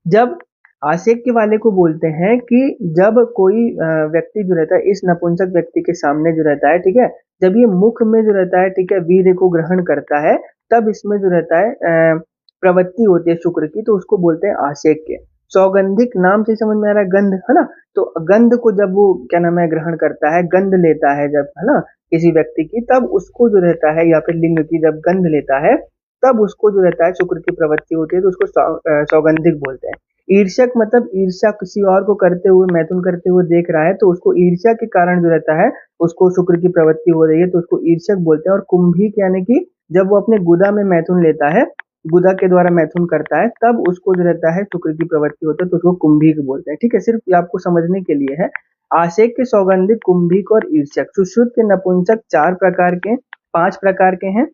जब आशिक के वाले को बोलते हैं कि जब कोई व्यक्ति जो रहता है इस नपुंसक व्यक्ति के सामने जो रहता है, ठीक है, जब ये मुख में जो रहता है, ठीक है, वीर्य को ग्रहण करता है, तब इसमें जो रहता है प्रवृत्ति होती है शुक्र की, तो उसको बोलते हैं आशिक के। सौगंधिक नाम से समझ में आ रहा है, गंध, है ना, तो गंध को जब वो क्या नाम है ग्रहण करता है, गंध लेता है जब, है ना, किसी व्यक्ति की, तब उसको जो रहता है, या फिर लिंग की जब गंध लेता है, तब उसको जो रहता है शुक्र की प्रवृत्ति होती है, तो उसको सौगंधिक बोलते हैं। ईर्ष्यक मतलब ईर्ष्या किसी और को करते हुए, मैथुन करते हुए देख रहा है, तो उसको ईर्ष्या के कारण जो रहता है, उसको शुक्र की प्रवृत्ति हो रही है, तो उसको ईर्ष्यक बोलते हैं। और कुंभीक यानी कि जब वो अपने गुदा में मैथुन लेता है, गुदा के द्वारा मैथुन करता है तब उसको जो रहता है शुक्र की प्रवृत्ति होता है, तो उसको कुंभिक बोलते हैं। ठीक है, सिर्फ ये आपको समझने के लिए है। आशेक के सौगंधिक, कुंभिक और ईर्ष्यक। सुश्रुत के नपुंसक 5 प्रकार के हैं।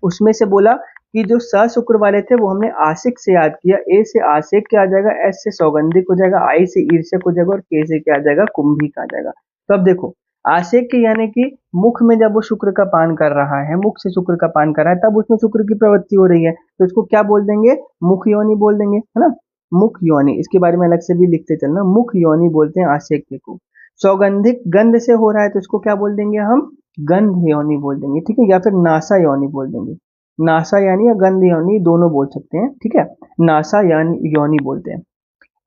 उसमें से बोला कि जो सशुक्र वाले थे वो हमने आशिक से याद किया। ए से आशिक क्या आ जाएगा, एस से सौगंधिक हो जाएगा, आई से ईर्ष्यक हो जाएगा और के से क्या आ जाएगा, कुंभिक आ जाएगा। तो अब देखो, आशिक के यानी कि मुख में जब वो शुक्र का पान कर रहा है, मुख से शुक्र का पान कर रहा है, तब उसमें शुक्र की प्रवृत्ति हो रही है, तो इसको क्या बोल देंगे, मुख योनि बोल देंगे, है ना। मुख योनि, इसके बारे में अलग से भी लिखते चलना, मुख योनि बोलते हैं आशिक को। सौगंधिक गंध से हो रहा है तो इसको क्या बोल देंगे हम, गंध योनि बोल देंगे। ठीक है, या फिर नासा योनि बोल देंगे। नासा यानी या गंध योनि दोनों बोल सकते हैं। ठीक है, नासा यानी योनि बोलते हैं।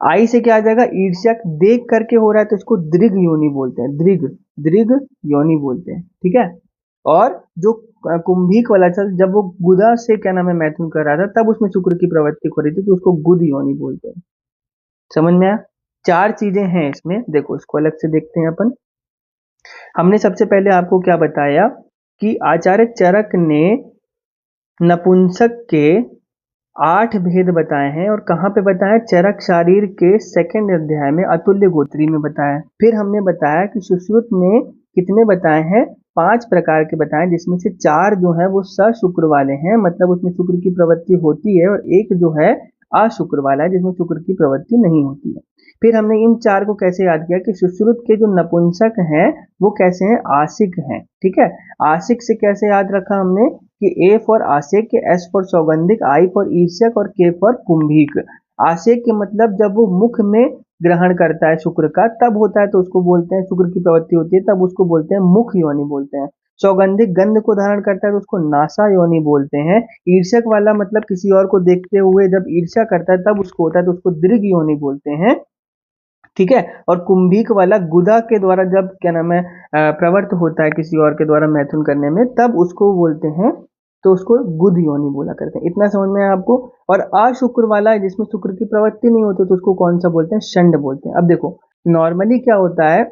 आई से क्या आ जाएगा, ईर्ष्यक, देख करके हो रहा है तो इसको दृग योनि बोलते हैं, दृग दृग योनि बोलते हैं। ठीक है, और जो कुंभिक वाला था, जब वो गुदा से क्या नाम है मैथुन कर रहा था, तब उसमें शुक्र की प्रवृत्ति हो रही थी, तो उसको गुद योनि बोलते हैं। समझ में आया। 4 चीजें हैं इसमें, देखो इसको अलग से देखते हैं अपन। हमने सबसे पहले आपको क्या बताया कि आचार्य चरक ने नपुंसक के 8 भेद बताए हैं, और कहाँ पे बताया, चरक शारीर के 2nd अध्याय में अतुल्य गोत्री में बताया। फिर हमने बताया कि सुश्रुत ने कितने बताए हैं, 5 प्रकार के बताए, जिसमें से 4 जो है वो सशुक्र वाले हैं, मतलब उसमें शुक्र की प्रवृत्ति होती है, और एक जो है अशुक्र वाला है जिसमें शुक्र की प्रवृत्ति नहीं होती है। फिर हमने इन 4 को कैसे याद किया कि सुश्रुत के जो नपुंसक हैं वो कैसे हैं, आशिक हैं। ठीक है, आशिक से कैसे याद रखा हमने कि ए फॉर आशिक, एस फॉर सौगंधिक, आई फॉर ईर्ष्यक और के फॉर कुंभिक। आशिक के मतलब जब वो मुख में ग्रहण करता है शुक्र का, तब होता है तो उसको बोलते हैं, शुक्र की प्रवृत्ति होती है तब उसको बोलते हैं मुख योनि बोलते हैं। सौगंधिक गंध को धारण करता है तो उसको नासा योनि बोलते हैं। ईर्ष्यक वाला मतलब किसी और को देखते हुए जब ईर्ष्या करता है तब उसको होता है तो उसको दृग योनि बोलते हैं। ठीक है, और कुंभिक वाला गुदा के द्वारा जब क्या नाम है प्रवृत्त होता है किसी और के द्वारा मैथुन करने में, तब उसको बोलते हैं, तो उसको गुद योनि बोला करते हैं। इतना समझ में आया आपको। और अशुक्र वाला है जिसमें शुक्र की प्रवृत्ति नहीं होती, तो उसको कौन सा बोलते हैं, षंड बोलते हैं। अब देखो, नॉर्मली क्या होता है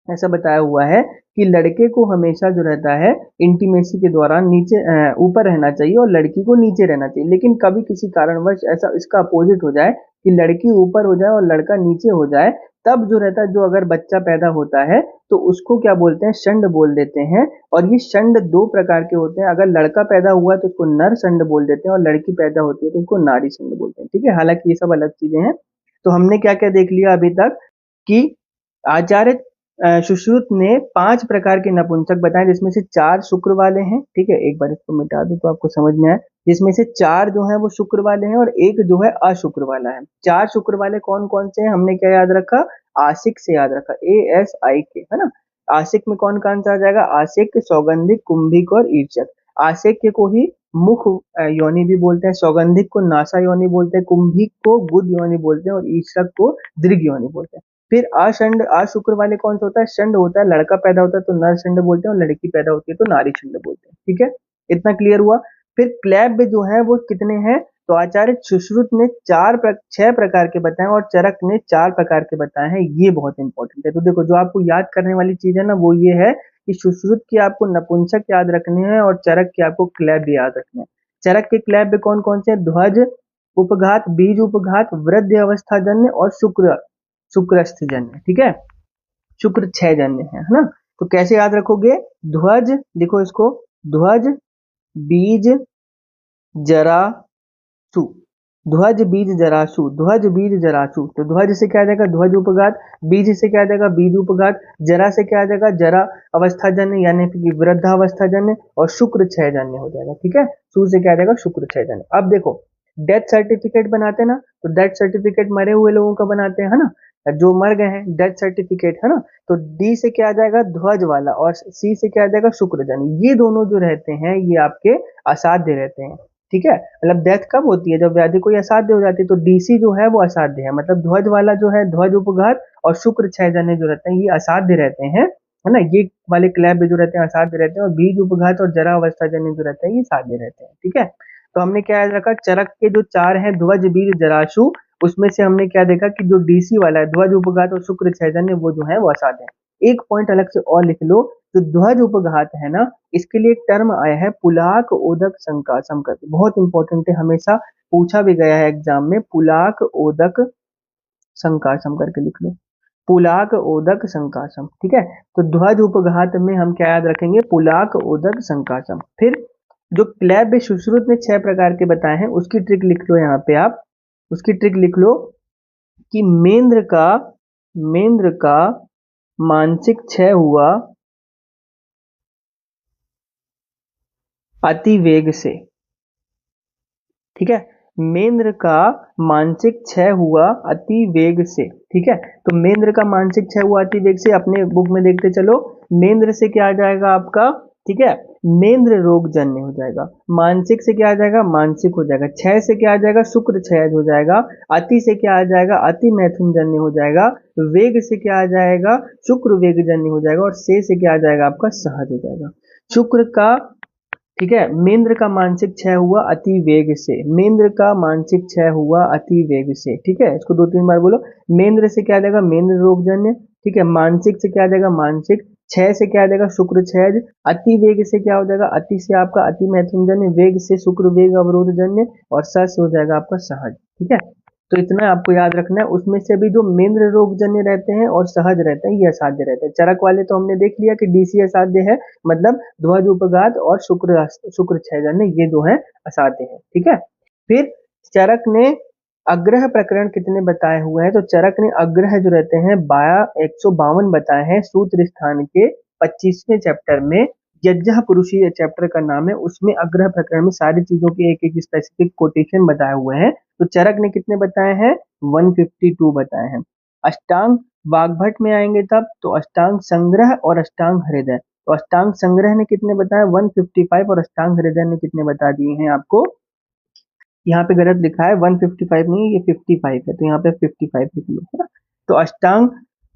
ऐसा बताया हुआ है कि लड़के को हमेशा जो रहता है इंटीमेसी के दौरान नीचे ऊपर रहना चाहिए और लड़की को नीचे रहना चाहिए, लेकिन कभी किसी कारणवश ऐसा इसका अपोजिट हो जाए कि लड़की ऊपर हो जाए और लड़का नीचे हो जाए, तब जो रहता है, जो अगर बच्चा पैदा होता है तो उसको क्या बोलते हैं, षंड बोल देते हैं। और ये षंड 2 प्रकार के होते हैं, अगर लड़का पैदा हुआ है तो उसको नर षंड बोल देते हैं, और लड़की पैदा होती है तो उसको नारी षंड बोलते हैं। ठीक है, हालांकि ये सब अलग चीजें हैं। तो हमने क्या क्या देख लिया अभी तक कि आचार्य सुश्रुत ने 5 प्रकार के नपुंसक बताए, जिसमें से 4 शुक्र वाले हैं। ठीक है, एक बार इसको मिटा दूं तो आपको समझ में आए। जिसमें से 4 जो है वो शुक्र वाले हैं और एक जो है अशुक्र वाला है। 4 शुक्र वाले कौन कौन से हैं, हमने क्या याद रखा, आशिक से याद रखा, ASIK, है ना। आशिक में कौन कौन सा आ जाएगा, आशिक, सौगंधिक, कुंभिक और ईर्ष्यक। आशिक को ही मुख योनि भी बोलते हैं, सौगंधिक को नासा योनि बोलते हैं, कुंभिक को गुद योनि बोलते हैं और ईर्ष्यक को दृग योनि बोलते हैं। फिर अषंड, अशुक्र वाले कौन सा होता है, षंड होता है, लड़का पैदा होता है तो नर षंड बोलते हैं और लड़की पैदा होती है तो नारी षंड बोलते हैं। ठीक है, इतना क्लियर हुआ। फिर क्लैब जो है वो कितने हैं, तो आचार्य सुश्रुत ने 6 प्रकार के बताए और चरक ने 4 प्रकार के बताए हैं। ये बहुत इंपॉर्टेंट है। तो देखो, जो आपको याद करने वाली चीज है ना, वो ये है कि सुश्रुत की आपको नपुंसक याद रखने हैं और चरक की आपको क्लैब याद रखने हैं। चरक के क्लैब कौन कौन से, ध्वज उपघात, बीज उपघात, वृद्ध अवस्था जन्य और शुक्रस्थ जन्य। ठीक है, शुक्र 6 जन्य है ना। तो कैसे याद रखोगे, ध्वज, देखो इसको, ध्वज बीज जरासु, ध्वज बीज जरासु, ध्वज बीज जरासु। तो ध्वज से क्या आ जाएगा, ध्वज उपघात, बीज से क्या आ जाएगा, बीज उपघात, जरा से क्या आ जाएगा, जरा अवस्था जन्य यानी कि वृद्धावस्था जन्य, और शुक्र 6 जन्य हो जाएगा। ठीक है, सु से क्या आ जाएगा, शुक्र 6 जन्य। अब देखो, डेथ सर्टिफिकेट बनाते हैं ना, तो डेथ सर्टिफिकेट मरे हुए लोगों का बनाते हैं, है ना, जो मर गए हैं, डेथ सर्टिफिकेट, है ना। तो डी से क्या आ जाएगा, ध्वज वाला, और सी से क्या आ जाएगा, शुक्र जन्य। ये दोनों जो रहते हैं ये आपके असाध्य रहते हैं। ठीक है, मतलब डेथ कब होती है, जब व्याधि कोई असाध्य हो जाती है, तो डीसी जो है वो असाध्य है, मतलब ध्वज वाला जो है, ध्वज उपघात और शुक्र 6 जने जो रहते हैं ये असाध्य रहते हैं, है ना। ये वाले क्लैब जो रहते हैं असाध्य रहते हैं, और बीज उपघात और जरा अवस्था जन्य जो रहते हैं ये साध्य रहते हैं। ठीक है, तो हमने क्या याद रखा, चरक के जो 4 हैं, ध्वज बीज जराशु, उसमें से हमने क्या देखा कि जो डीसी वाला है, ध्वज उपघात और शुक्र 6 जन्य, वो जो है वो असाध्य है। एक पॉइंट अलग से और लिख लो जो ध्वज उपघात है ना, इसके लिए एक टर्म आया है पुलाक ओदक संकासम करके, बहुत इंपॉर्टेंट है, हमेशा पूछा भी गया है एग्जाम में। पुलाक ओदक संकासम करके लिख लो, पुलाक ओदक संकासम, ठीक है। तो ध्वज उपघात में हम क्या याद रखेंगे, पुलाक ओदक संकासम। फिर जो क्लैब्य सुश्रुत ने 6 प्रकार के बताए हैं, उसकी ट्रिक लिख लो यहाँ पे आप, उसकी ट्रिक लिख लो कि मेंद्र का मानसिक क्षय हुआ अति वेग से, ठीक है। मेंद्र का मानसिक क्षय हुआ अति वेग से, ठीक है। तो मेंद्र का मानसिक क्षय हुआ अति वेग से, अपने बुक में देखते चलो, मेंद्र से क्या आ जाएगा आपका, ठीक है, मेंद्र रोग जन्य हो जाएगा। मानसिक से क्या आ जाएगा, मानसिक हो जाएगा। क्षय से क्या आ जाएगा, शुक्र क्षय हो जाएगा। अति से क्या आ जाएगा, अति मैथुन जन्य हो जाएगा। वेग से क्या आ जाएगा, शुक्र वेग जन्य हो जाएगा। और से क्या आ जाएगा आपका, सहज हो जाएगा। शुक्र का, ठीक है, मेंद्र का मानसिक क्षय हुआ अति वेग से, मेंद्र का मानसिक क्षय हुआ अति वेग से, ठीक है। इसको 2-3 बार बोलो। मेंद्र से क्या आ जाएगा, मेंद्र रोगजन्य, ठीक है। मानसिक से क्या आ जाएगा, मानसिक। क्षय से क्या आ जाएगा, शुक्र क्षय। अति वेग से क्या हो जाएगा, अति से आपका अति मैथुनजन्य, वेग से शुक्र वेग अवरोधजन्य, और स से हो जाएगा आपका सहज, ठीक है। तो इतना आपको याद रखना है। उसमें से भी जो मेंद्र रोगजन्य रहते हैं और सहज रहते हैं, ये असाध्य रहते हैं। चरक वाले तो हमने देख लिया कि डीसी असाध्य है, मतलब ध्वज उपघात और शुक्र क्षयजन्य, ये दो हैं असाध्य है, ठीक है। फिर चरक ने अग्रह प्रकरण कितने बताए हुए हैं, तो चरक ने अग्रह जो रहते हैं 152 बताए हैं सूत्र स्थान के 25वें चैप्टर में। यज्ञ पुरुषी चैप्टर का नाम है, उसमें अग्रह प्रकरण में सारी चीजों के एक एक स्पेसिफिक कोटेशन बताए हुए हैं। तो चरक ने कितने बताए हैं, 152 बताए हैं। अष्टांग वाग्भट में आएंगे तब, तो अष्टांग संग्रह और अष्टांग हृदय, तो अष्टांग संग्रह ने कितने बताए, 155, और अष्टांग हृदय ने कितने बता दिए हैं आपको, यहाँ पे गलत लिखा है, 155 नहीं, ये 55 है, तो यहाँ पे 55 लिख लो, है ना। तो अष्टांग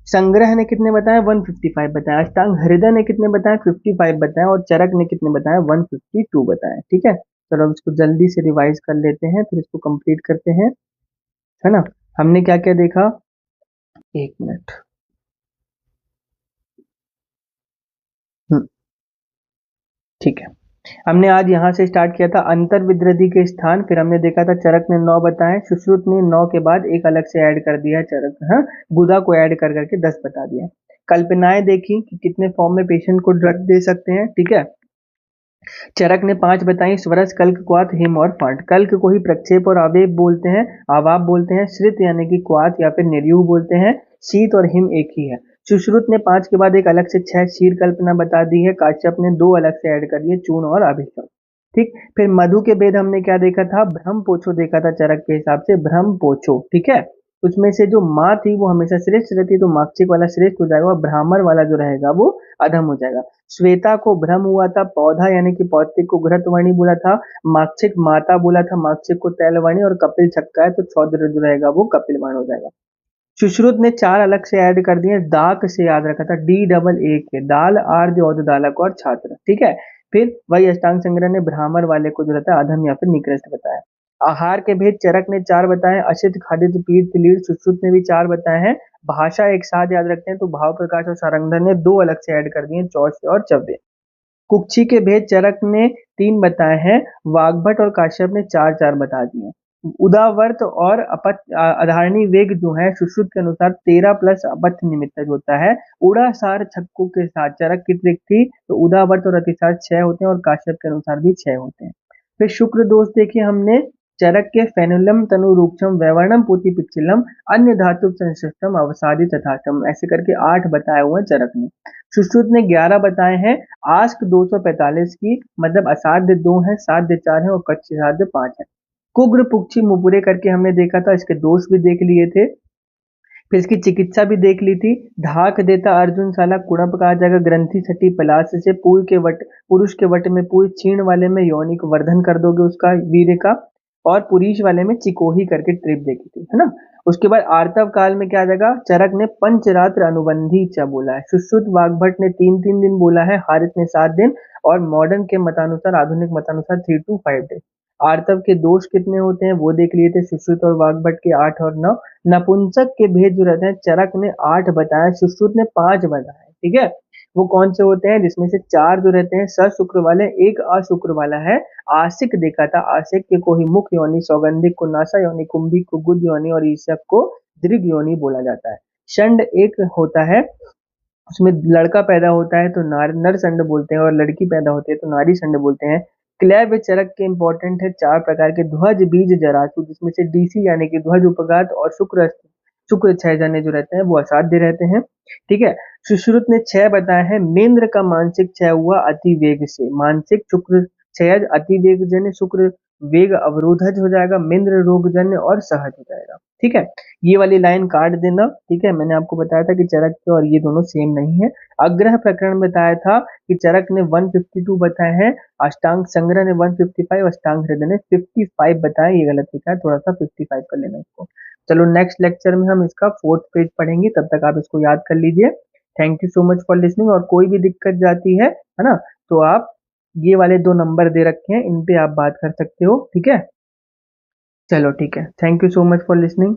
संग्रह ने कितने बताए, 155 बताए। अष्टांग हृदय ने कितने बताए, 55 बताए। और चरक ने कितने बताए, 152 बताए, ठीक है। चलो अब इसको जल्दी से रिवाइज कर लेते हैं, फिर इसको कंप्लीट करते हैं, है ना। हमने क्या क्या देखा, एक मिनट, ठीक है। हमने आज यहाँ से स्टार्ट किया था अंतर विद्रधि के स्थान, फिर हमने देखा था चरक ने 9 बताए, सुश्रुत ने 9 के बाद एक अलग से ऐड कर दिया है चरक, हाँ, गुदा को ऐड कर करके 10 बता दिया। कल्पनाएं देखी कि कितने फॉर्म में पेशेंट को ड्रग दे सकते हैं, ठीक है। चरक ने 5 बताई, स्वरस, कल्क, क्वाथ, हिम और फंट। कल्क को ही प्रक्षेप और आवेग बोलते हैं, आवाप बोलते हैं। श्रित यानी कि क्वाथ या फिर निर्युह बोलते हैं। शीत और हिम एक ही है। सुश्रुत ने 5 के बाद एक अलग से 6 शीर कल्पना बता दी है। काश्यप ने 2 अलग से ऐड कर दिए, चूर्ण और अभिषेक, ठीक। फिर मधु के भेद हमने क्या देखा था, ब्रह्म पोछो देखा था चरक के हिसाब से, ब्रह्म पोछो, ठीक है। उसमें से जो माँ थी वो हमेशा श्रेष्ठ रहती है, तो माक्षिक वाला श्रेष्ठ हो जाएगा, और ब्राह्मण वाला जो रहेगा वो अधम हो जाएगा। श्वेता को भ्रम हुआ था, पौधा यानी कि पौत्रिक को घृतवाणी बोला था, माक्षिक माता बोला था, माक्षिक को तैलवाणी, और कपिल छक्का है, तो छौद्र जो रहेगा वो कपिलवाण हो जाएगा। सुश्रुत ने 4 अलग से ऐड कर दिए, दाक से याद रखा था, D-AA के, दाल, आर्य, औद, दालक और छात्र, ठीक है। फिर वही अष्टांग संग्रह ने ब्राह्मण वाले को जो रहता है अधम या फिर निकृष्ट बताया। आहार के भेद चरक ने 4 बताए, असित, खादित, पीत, लीड। सुश्रुत ने भी 4 बताए हैं। भाषा एक साथ याद रखते हैं, तो भाव प्रकाश और सारंगधर ने 2 अलग से ऐड कर दिए, चौश और चव्य। कुक्षी के भेद चरक ने 3 बताए हैं, वाग्भट और काश्यप ने 4-4 बता दिए। उदावर्त और अधारणी वेग जो है सुश्रुत के अनुसार 13 प्लस अपत्य निमित्त होता है। उड़ासार छक्कों के साथ चरक की ट्रिक थी, तो उदावर्त और अतिसार 6 होते हैं, और काश्यप के अनुसार भी 6 होते हैं। फिर शुक्र दोष देखिए हमने, चरक के फेनुलम, तनुरूक्षम, वैवर्णम, पूति पिच्छिलम, अन्य धातु संश्लिष्टम, अवसादी तथाष्टम, ऐसे करके 8 बताए हुए हैं चरक ने। सुश्रुत ने 11 बताए हैं। आस्क 245 की, मतलब असाध्य 2 है, साध्य 4 है, और कच्छ साध्य 5 है। कुग्र पुक्षी मुपुरे करके हमने देखा था, इसके दोष भी देख लिए थे, फिर इसकी चिकित्सा भी देख ली थी। धाक देता अर्जुन साला, कुणप कहा जाएगा, ग्रंथि सटी पलाश से, पूय के वट, पुरुष के वट में पूय, छीण वाले में यौनिक वर्धन कर दोगे उसका वीर्य का, और पुरीश वाले में चिकोही करके ट्रिप देखी थी, है ना। उसके बाद आर्तव काल में क्या आ जाएगा, चरक ने पंचरात्र अनुबंधी इच्छा बोला है, सुश्रुत वाग्भट ने 3-3 दिन बोला है, हारित ने 7 दिन, और मॉडर्न के मतानुसार, आधुनिक मतानुसार 3 to 5 डेज। आर्तव के दोष कितने होते हैं वो देख लिए थे, सुश्रुत और वाग्भट के 8 और 9। नपुंसक के भेद जो रहते हैं चरक ने 8 बताया, सुश्रुत ने 5 बताया, ठीक है। वो कौन से होते हैं, जिसमें से 4 जो रहते हैं सशुक्र वाले, एक अशुक्र वाला है। आसिक देखा था, आसिक के को ही मुख योनि, सौगंधिक को नासा योनि, कुंभिक को गुद योनि और ईसक को दृग योनि बोला जाता है। षंड एक होता है, उसमें लड़का पैदा होता है तो नर षंड बोलते हैं, और लड़की पैदा होती है तो नारी षंड बोलते हैं। क्लैव चरक के इंपॉर्टेंट है 4 प्रकार के, ध्वज बीज जरासु, जिसमें से डीसी यानी कि ध्वज उपघात और शुक्र क्षय जन्य जो रहते हैं वो असाध्य रहते हैं। ठीक है। सुश्रुत ने 6 बताया है। मेंद्र का मानसिक क्षय हुआ अति वेग से, मानसिक शुक्र क्षय अति वेग जन्य, शुक्र वेग अवरोधज हो जाएगा, मेंद्र रोगजन्य और सहज हो जाएगा। ठीक है। ये वाली लाइन काट देना। ठीक है, मैंने आपको बताया था कि चरक के और ये दोनों सेम नहीं है। अग्रह प्रकरण बताया था कि चरक ने 152 बताए हैं, अष्टांग संग्रह ने 155, अष्टांग हृदय ने 55 बताया। ये गलत लिखा है, थोड़ा सा 55 कर लेना इसको। चलो नेक्स्ट लेक्चर में हम इसका 4th पेज पढ़ेंगे, तब तक आप इसको याद कर लीजिए। Thank you so much for listening. और कोई भी दिक्कत जाती है ना, तो आप ये वाले 2 नंबर दे रखे हैं, इन पे आप बात कर सकते हो। ठीक है, चलो ठीक है, thank you so much for listening.